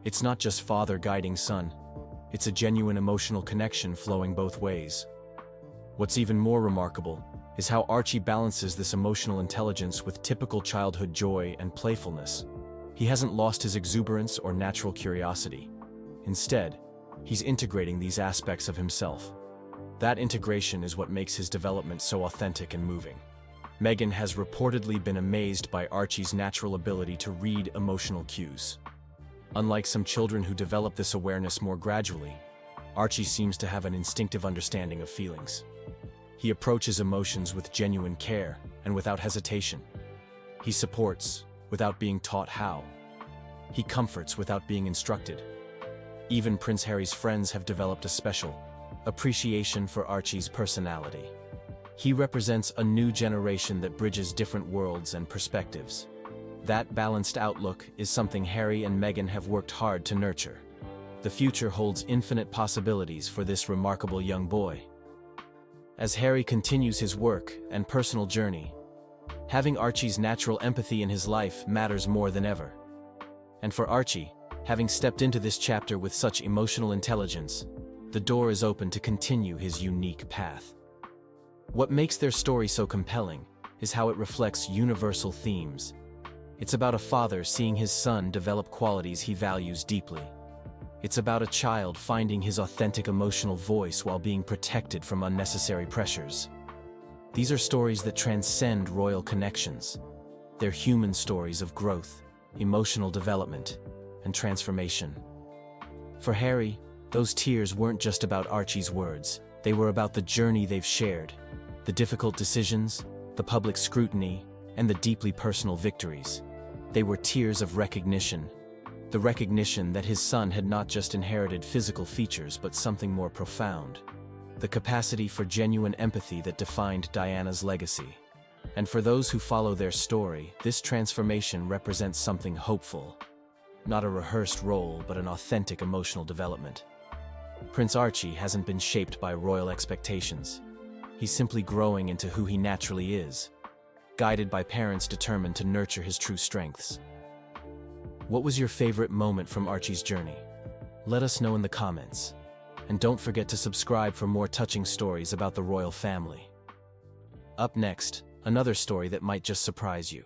It's not just father guiding son, it's a genuine emotional connection flowing both ways. What's even more remarkable is how Archie balances this emotional intelligence with typical childhood joy and playfulness. He hasn't lost his exuberance or natural curiosity. Instead, he's integrating these aspects of himself. That integration is what makes his development so authentic and moving. Megan has reportedly been amazed by Archie's natural ability to read emotional cues. Unlike some children who develop this awareness more gradually, Archie seems to have an instinctive understanding of feelings. He approaches emotions with genuine care and without hesitation. He supports without being taught how. He comforts without being instructed. Even Prince Harry's friends have developed a special appreciation for Archie's personality. He represents a new generation that bridges different worlds and perspectives. That balanced outlook is something Harry and Meghan have worked hard to nurture. The future holds infinite possibilities for this remarkable young boy. As Harry continues his work and personal journey, having Archie's natural empathy in his life matters more than ever. And for Archie, having stepped into this chapter with such emotional intelligence, the door is open to continue his unique path. What makes their story so compelling is how it reflects universal themes. It's about a father seeing his son develop qualities he values deeply. It's about a child finding his authentic emotional voice while being protected from unnecessary pressures. These are stories that transcend royal connections. They're human stories of growth, emotional development, and transformation. For Harry, those tears weren't just about Archie's words. They were about the journey they've shared, the difficult decisions, the public scrutiny, and the deeply personal victories. They were tears of recognition. The recognition that his son had not just inherited physical features but something more profound. The capacity for genuine empathy that defined Diana's legacy. And for those who follow their story, this transformation represents something hopeful. Not a rehearsed role, but an authentic emotional development. Prince Archie hasn't been shaped by royal expectations. He's simply growing into who he naturally is, guided by parents determined to nurture his true strengths. What was your favorite moment from Archie's journey? Let us know in the comments. And don't forget to subscribe for more touching stories about the royal family. Up next, another story that might just surprise you.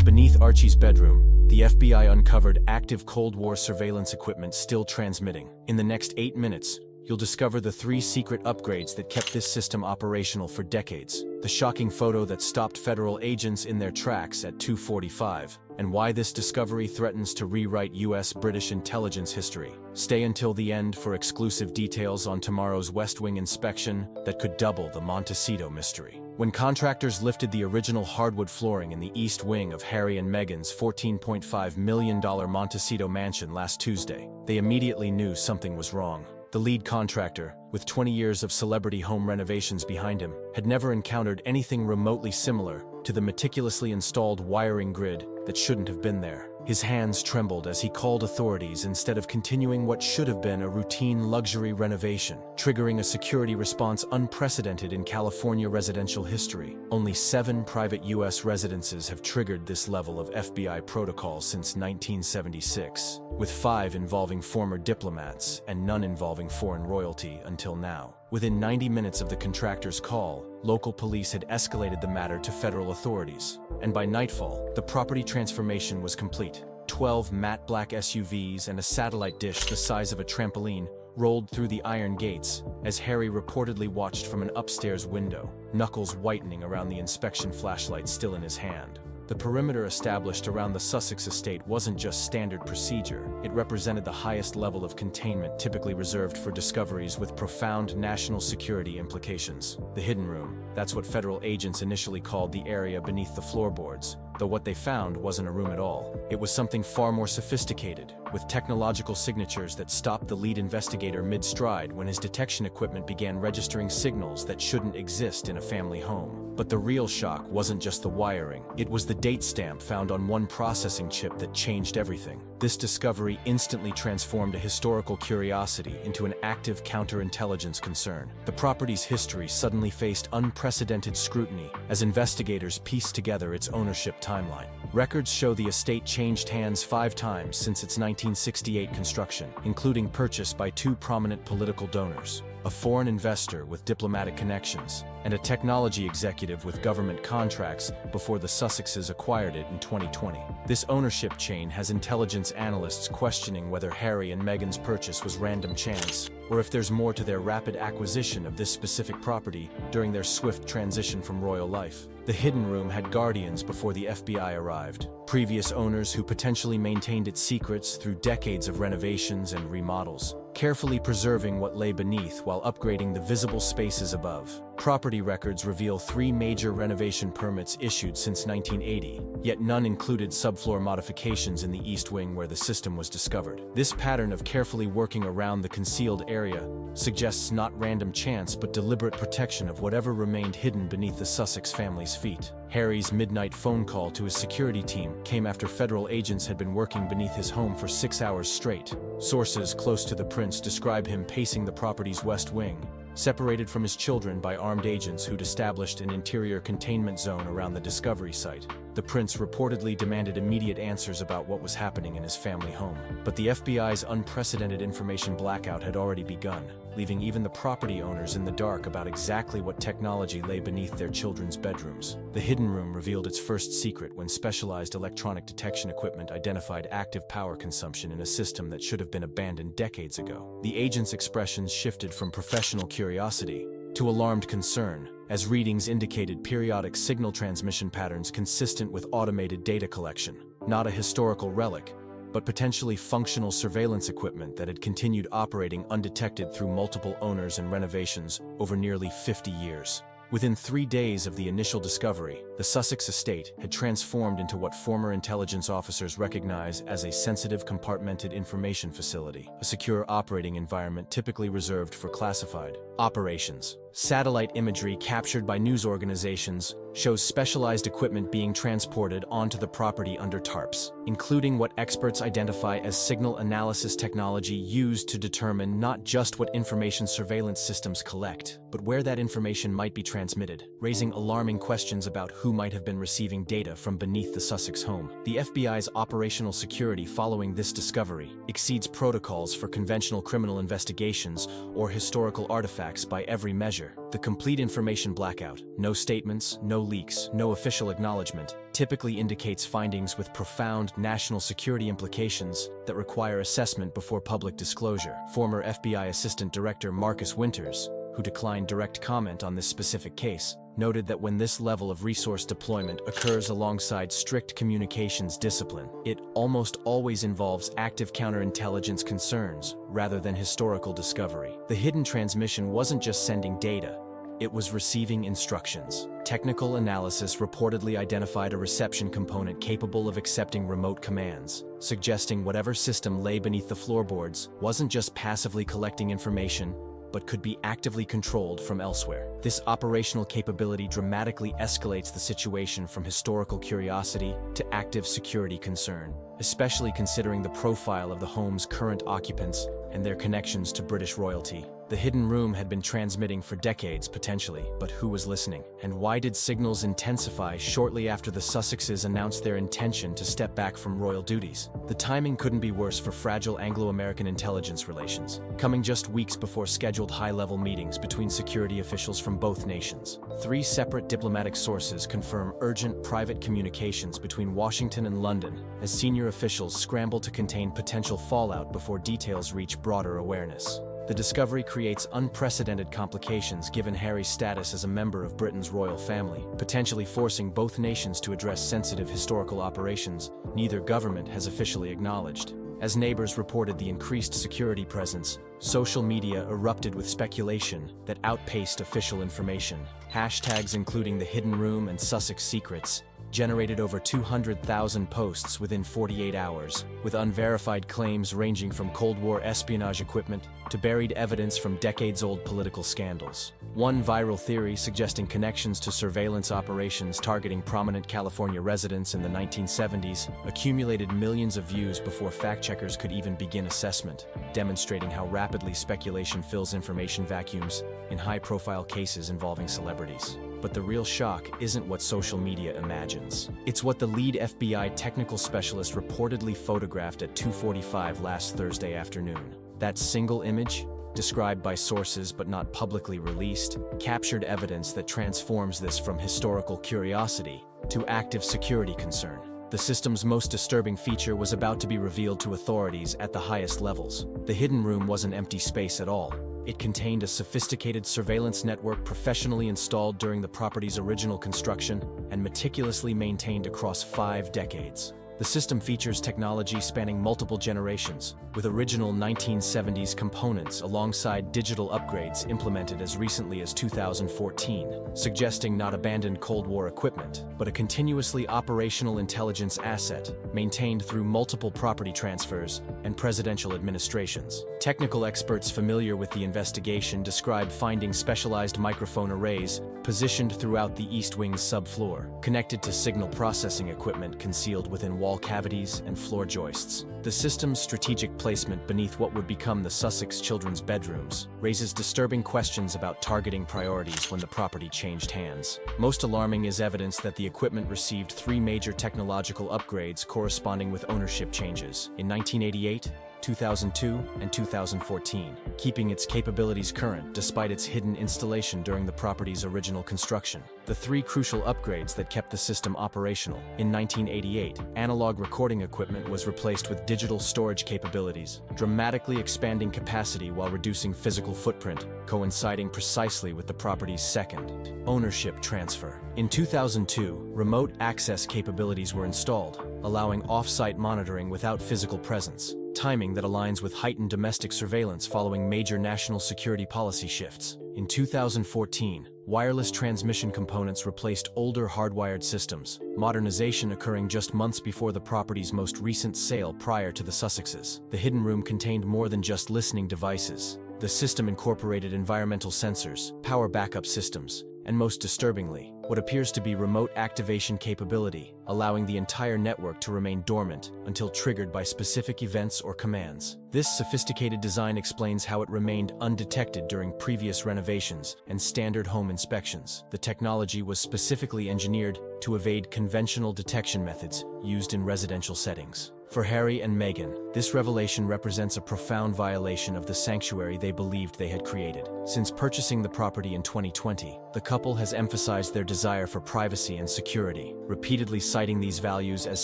Beneath Archie's bedroom, the FBI uncovered active Cold War surveillance equipment still transmitting. In the next 8 minutes, you'll discover the 3 secret upgrades that kept this system operational for decades, the shocking photo that stopped federal agents in their tracks at 2:45, and why this discovery threatens to rewrite US-British intelligence history. Stay until the end for exclusive details on tomorrow's West Wing inspection that could double the Montecito mystery. When contractors lifted the original hardwood flooring in the East Wing of Harry and Meghan's $14.5 million Montecito mansion last Tuesday, they immediately knew something was wrong. The lead contractor, with 20 years of celebrity home renovations behind him, had never encountered anything remotely similar to the meticulously installed wiring grid that shouldn't have been there. His hands trembled as he called authorities instead of continuing what should have been a routine luxury renovation, triggering a security response unprecedented in California residential history. Only 7 private U.S. residences have triggered this level of FBI protocol since 1976, with 5 involving former diplomats and none involving foreign royalty until now. Within 90 minutes of the contractor's call, local police had escalated the matter to federal authorities, and by nightfall, the property transformation was complete. 12 matte black SUVs and a satellite dish the size of a trampoline rolled through the iron gates as Harry reportedly watched from an upstairs window, knuckles whitening around the inspection flashlight still in his hand. The perimeter established around the Sussex estate wasn't just standard procedure, it represented the highest level of containment typically reserved for discoveries with profound national security implications. The hidden room, that's what federal agents initially called the area beneath the floorboards, though what they found wasn't a room at all. It was something far more sophisticated, with technological signatures that stopped the lead investigator mid-stride when his detection equipment began registering signals that shouldn't exist in a family home. But the real shock wasn't just the wiring. It was the date stamp found on one processing chip that changed everything. This discovery instantly transformed a historical curiosity into an active counterintelligence concern. The property's history suddenly faced unprecedented scrutiny as investigators pieced together its ownership timeline. Records show the estate changed hands 5 times since its 1968 construction, including purchase by 2 prominent political donors: a foreign investor with diplomatic connections, and a technology executive with government contracts before the Sussexes acquired it in 2020. This ownership chain has intelligence analysts questioning whether Harry and Meghan's purchase was random chance, or if there's more to their rapid acquisition of this specific property during their swift transition from royal life. The hidden room had guardians before the FBI arrived, previous owners who potentially maintained its secrets through decades of renovations and remodels, carefully preserving what lay beneath while upgrading the visible spaces above. Property records reveal 3 major renovation permits issued since 1980, yet none included subfloor modifications in the East Wing where the system was discovered. This pattern of carefully working around the concealed area suggests not random chance but deliberate protection of whatever remained hidden beneath the Sussex family's feet. Harry's midnight phone call to his security team came after federal agents had been working beneath his home for 6 hours straight. Sources close to the prince describe him pacing the property's west wing, separated from his children by armed agents who'd established an interior containment zone around the discovery site. The prince reportedly demanded immediate answers about what was happening in his family home. But the FBI's unprecedented information blackout had already begun, leaving even the property owners in the dark about exactly what technology lay beneath their children's bedrooms. The hidden room revealed its first secret when specialized electronic detection equipment identified active power consumption in a system that should have been abandoned decades ago. The agents' expressions shifted from professional curiosity to alarmed concern, as readings indicated periodic signal transmission patterns consistent with automated data collection. Not a historical relic, but potentially functional surveillance equipment that had continued operating undetected through multiple owners and renovations over nearly 50 years. Within 3 days of the initial discovery, the Sussex estate had transformed into what former intelligence officers recognize as a sensitive compartmented information facility, a secure operating environment typically reserved for classified operations. Satellite imagery captured by news organizations shows specialized equipment being transported onto the property under tarps, including what experts identify as signal analysis technology used to determine not just what information surveillance systems collect, but where that information might be transmitted, raising alarming questions about who might have been receiving data from beneath the Sussex home. The FBI's operational security following this discovery exceeds protocols for conventional criminal investigations or historical artifacts by every measure. The complete information blackout, no statements, no leaks, no official acknowledgement, typically indicates findings with profound national security implications that require assessment before public disclosure. Former FBI Assistant Director Marcus Winters, who declined direct comment on this specific case, noted that when this level of resource deployment occurs alongside strict communications discipline, it almost always involves active counterintelligence concerns rather than historical discovery. The hidden transmission wasn't just sending data, it was receiving instructions. Technical analysis reportedly identified a reception component capable of accepting remote commands, suggesting whatever system lay beneath the floorboards wasn't just passively collecting information, but could be actively controlled from elsewhere. This operational capability dramatically escalates the situation from historical curiosity to active security concern, especially considering the profile of the home's current occupants and their connections to British royalty. The hidden room had been transmitting for decades, potentially, but who was listening? And why did signals intensify shortly after the Sussexes announced their intention to step back from royal duties? The timing couldn't be worse for fragile Anglo-American intelligence relations, coming just weeks before scheduled high-level meetings between security officials from both nations. 3 separate diplomatic sources confirm urgent private communications between Washington and London as senior officials scramble to contain potential fallout before details reach broader awareness. The discovery creates unprecedented complications given Harry's status as a member of Britain's royal family, potentially forcing both nations to address sensitive historical operations neither government has officially acknowledged. As neighbors reported the increased security presence, social media erupted with speculation that outpaced official information. Hashtags including the hidden room and Sussex secrets generated over 200,000 posts within 48 hours, with unverified claims ranging from Cold War espionage equipment to buried evidence from decades-old political scandals. One viral theory suggesting connections to surveillance operations targeting prominent California residents in the 1970s accumulated millions of views before fact-checkers could even begin assessment, demonstrating how rapidly speculation fills information vacuums in high-profile cases involving celebrities. But the real shock isn't what social media imagines. It's what the lead FBI technical specialist reportedly photographed at 2:45 last Thursday afternoon. That single image, described by sources but not publicly released, captured evidence that transforms this from historical curiosity to active security concern. The system's most disturbing feature was about to be revealed to authorities at the highest levels. The hidden room wasn't empty space at all. It contained a sophisticated surveillance network professionally installed during the property's original construction and meticulously maintained across 5 decades. The system features technology spanning multiple generations, with original 1970s components alongside digital upgrades implemented as recently as 2014, suggesting not abandoned Cold War equipment, but a continuously operational intelligence asset maintained through multiple property transfers and presidential administrations. Technical experts familiar with the investigation describe finding specialized microphone arrays positioned throughout the East Wing's subfloor, connected to signal processing equipment concealed within wall cavities and floor joists. The system's strategic placement beneath what would become the Sussex children's bedrooms raises disturbing questions about targeting priorities when the property changed hands. Most alarming is evidence that the equipment received 3 major technological upgrades corresponding with ownership changes in 1988, 2002, and 2014, keeping its capabilities current despite its hidden installation during the property's original construction. The 3 crucial upgrades that kept the system operational. In 1988, analog recording equipment was replaced with digital storage capabilities, dramatically expanding capacity while reducing physical footprint, coinciding precisely with the property's second ownership transfer. In 2002, remote access capabilities were installed, allowing off-site monitoring without physical presence, timing that aligns with heightened domestic surveillance following major national security policy shifts. In 2014, wireless transmission components replaced older hardwired systems, modernization occurring just months before the property's most recent sale prior to the Sussexes. The hidden room contained more than just listening devices. The system incorporated environmental sensors, power backup systems, and most disturbingly, what appears to be remote activation capability, allowing the entire network to remain dormant until triggered by specific events or commands. This sophisticated design explains how it remained undetected during previous renovations and standard home inspections. The technology was specifically engineered to evade conventional detection methods used in residential settings. For Harry and Meghan, this revelation represents a profound violation of the sanctuary they believed they had created. Since purchasing the property in 2020, the couple has emphasized their desire for privacy and security, repeatedly citing these values as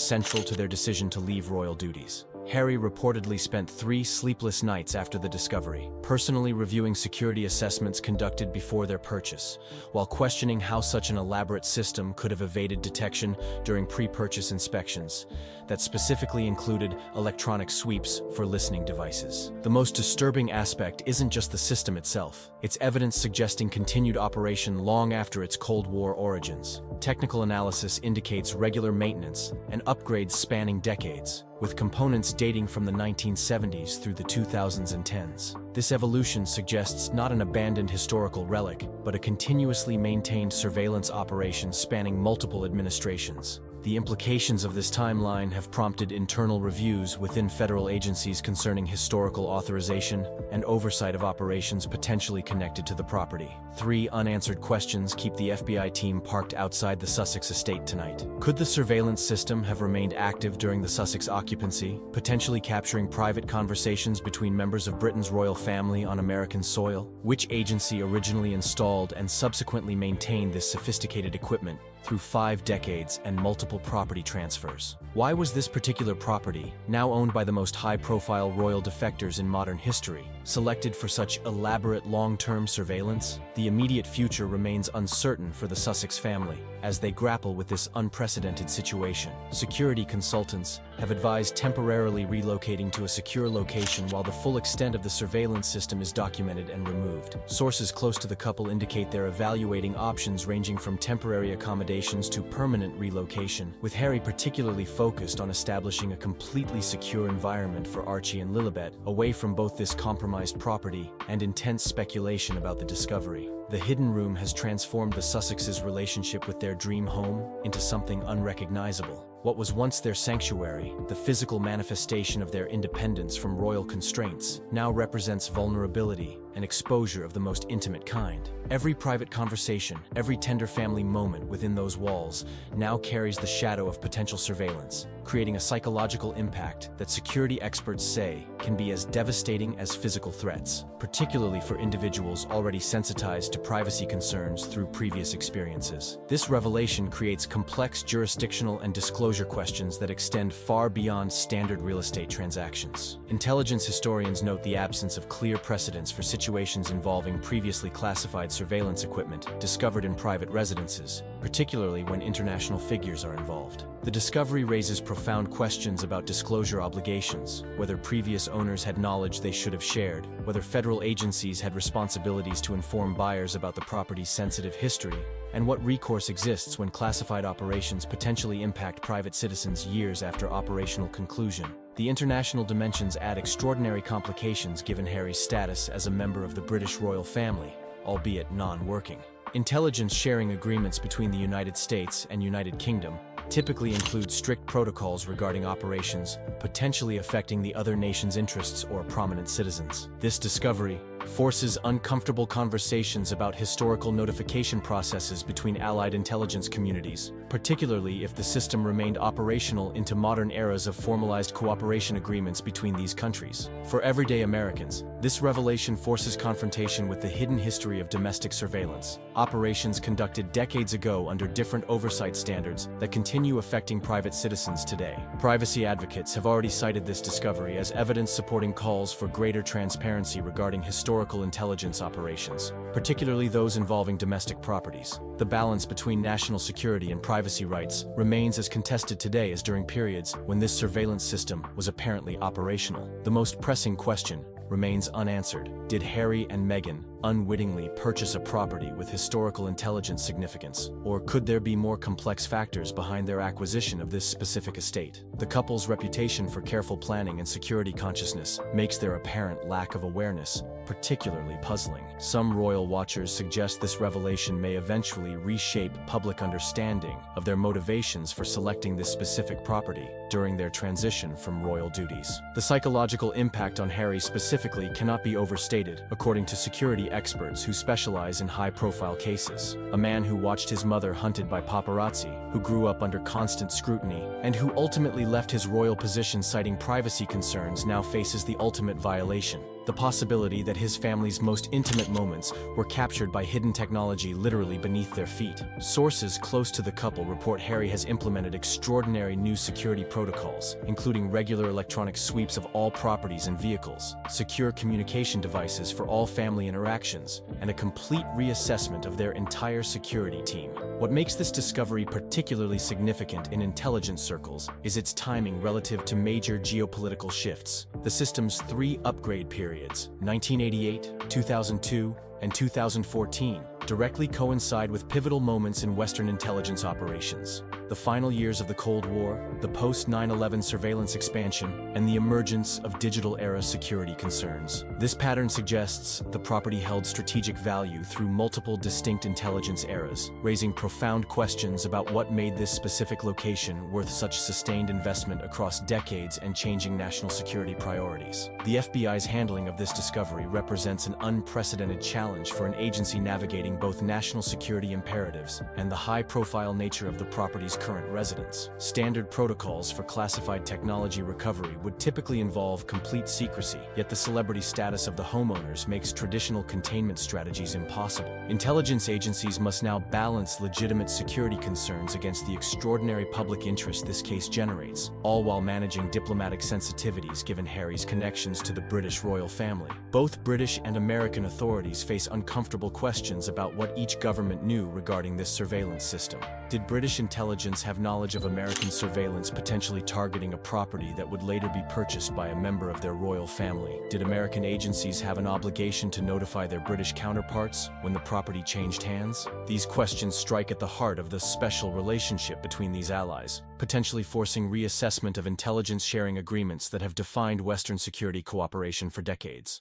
central to their decision to leave royal duties. Harry reportedly spent 3 sleepless nights after the discovery, personally reviewing security assessments conducted before their purchase, while questioning how such an elaborate system could have evaded detection during pre-purchase inspections that specifically included electronic sweeps for listening devices. The most disturbing aspect isn't just the system itself. It's evidence suggesting continued operation long after its Cold War origins. Technical analysis indicates regular maintenance and upgrades spanning decades, with components dating from the 1970s through the 2010s. This evolution suggests not an abandoned historical relic, but a continuously maintained surveillance operation spanning multiple administrations. The implications of this timeline have prompted internal reviews within federal agencies concerning historical authorization and oversight of operations potentially connected to the property. 3 unanswered questions keep the FBI team parked outside the Sussex estate tonight. Could the surveillance system have remained active during the Sussex occupancy, potentially capturing private conversations between members of Britain's royal family on American soil? Which agency originally installed and subsequently maintained this sophisticated equipment through 5 decades and multiple property transfers? Why was this particular property, now owned by the most high-profile royal defectors in modern history, selected for such elaborate long-term surveillance? The immediate future remains uncertain for the Sussex family as they grapple with this unprecedented situation. Security consultants have advised temporarily relocating to a secure location while the full extent of the surveillance system is documented and removed. Sources close to the couple indicate they're evaluating options ranging from temporary accommodations to permanent relocation, operation, with Harry particularly focused on establishing a completely secure environment for Archie and Lilibet, away from both this compromised property and intense speculation about the discovery. The hidden room has transformed the Sussexes' relationship with their dream home into something unrecognizable. What was once their sanctuary, the physical manifestation of their independence from royal constraints, now represents vulnerability and exposure of the most intimate kind. Every private conversation, every tender family moment within those walls now carries the shadow of potential surveillance, creating a psychological impact that security experts say can be as devastating as physical threats, particularly for individuals already sensitized to privacy concerns through previous experiences. This revelation creates complex jurisdictional and disclosure questions that extend far beyond standard real estate transactions. Intelligence historians note the absence of clear precedents for situations involving previously classified surveillance equipment discovered in private residences, particularly when international figures are involved. The discovery raises profound questions about disclosure obligations, whether previous owners had knowledge they should have shared, whether federal agencies had responsibilities to inform buyers about the property's sensitive history, and what recourse exists when classified operations potentially impact private citizens years after operational conclusion. The international dimensions add extraordinary complications given Harry's status as a member of the British royal family, albeit non-working. Intelligence sharing agreements between the United States and United Kingdom typically include strict protocols regarding operations potentially affecting the other nation's interests or prominent citizens. This discovery forces uncomfortable conversations about historical notification processes between allied intelligence communities, particularly if the system remained operational into modern eras of formalized cooperation agreements between these countries. For everyday Americans, this revelation forces confrontation with the hidden history of domestic surveillance, operations conducted decades ago under different oversight standards that continue affecting private citizens today. Privacy advocates have already cited this discovery as evidence supporting calls for greater transparency regarding historical intelligence operations, particularly those involving domestic properties. The balance between national security and privacy rights remains as contested today as during periods when this surveillance system was apparently operational. The most pressing question remains unanswered. Did Harry and Meghan unwittingly purchase a property with historical intelligence significance, or could there be more complex factors behind their acquisition of this specific estate? The couple's reputation for careful planning and security consciousness makes their apparent lack of awareness particularly puzzling. Some royal watchers suggest this revelation may eventually reshape public understanding of their motivations for selecting this specific property during their transition from royal duties. The psychological impact on Harry specifically cannot be overstated, according to security experts who specialize in high-profile cases. A man who watched his mother hunted by paparazzi, who grew up under constant scrutiny, and who ultimately left his royal position citing privacy concerns now faces the ultimate violation: the possibility that his family's most intimate moments were captured by hidden technology literally beneath their feet. Sources close to the couple report Harry has implemented extraordinary new security protocols, including regular electronic sweeps of all properties and vehicles, secure communication devices for all family interactions, and a complete reassessment of their entire security team. What makes this discovery particularly significant in intelligence circles is its timing relative to major geopolitical shifts. The system's three upgrade periods, 1988, 2002, and 2014, directly coincide with pivotal moments in Western intelligence operations: the final years of the Cold War, the post-9/11 surveillance expansion, and the emergence of digital-era security concerns. This pattern suggests the property held strategic value through multiple distinct intelligence eras, raising profound questions about what made this specific location worth such sustained investment across decades and changing national security priorities. The FBI's handling of this discovery represents an unprecedented challenge for an agency navigating both national security imperatives and the high-profile nature of the property's current residents. Standard protocols for classified technology recovery would typically involve complete secrecy, yet the celebrity status of the homeowners makes traditional containment strategies impossible. Intelligence agencies must now balance legitimate security concerns against the extraordinary public interest this case generates, all while managing diplomatic sensitivities given Harry's connections to the British royal family. Both British and American authorities face uncomfortable questions about about what each government knew regarding this surveillance system. Did British intelligence have knowledge of American surveillance potentially targeting a property that would later be purchased by a member of their royal family? Did American agencies have an obligation to notify their British counterparts when the property changed hands? These questions strike at the heart of the special relationship between these allies, potentially forcing reassessment of intelligence sharing agreements that have defined Western security cooperation for decades.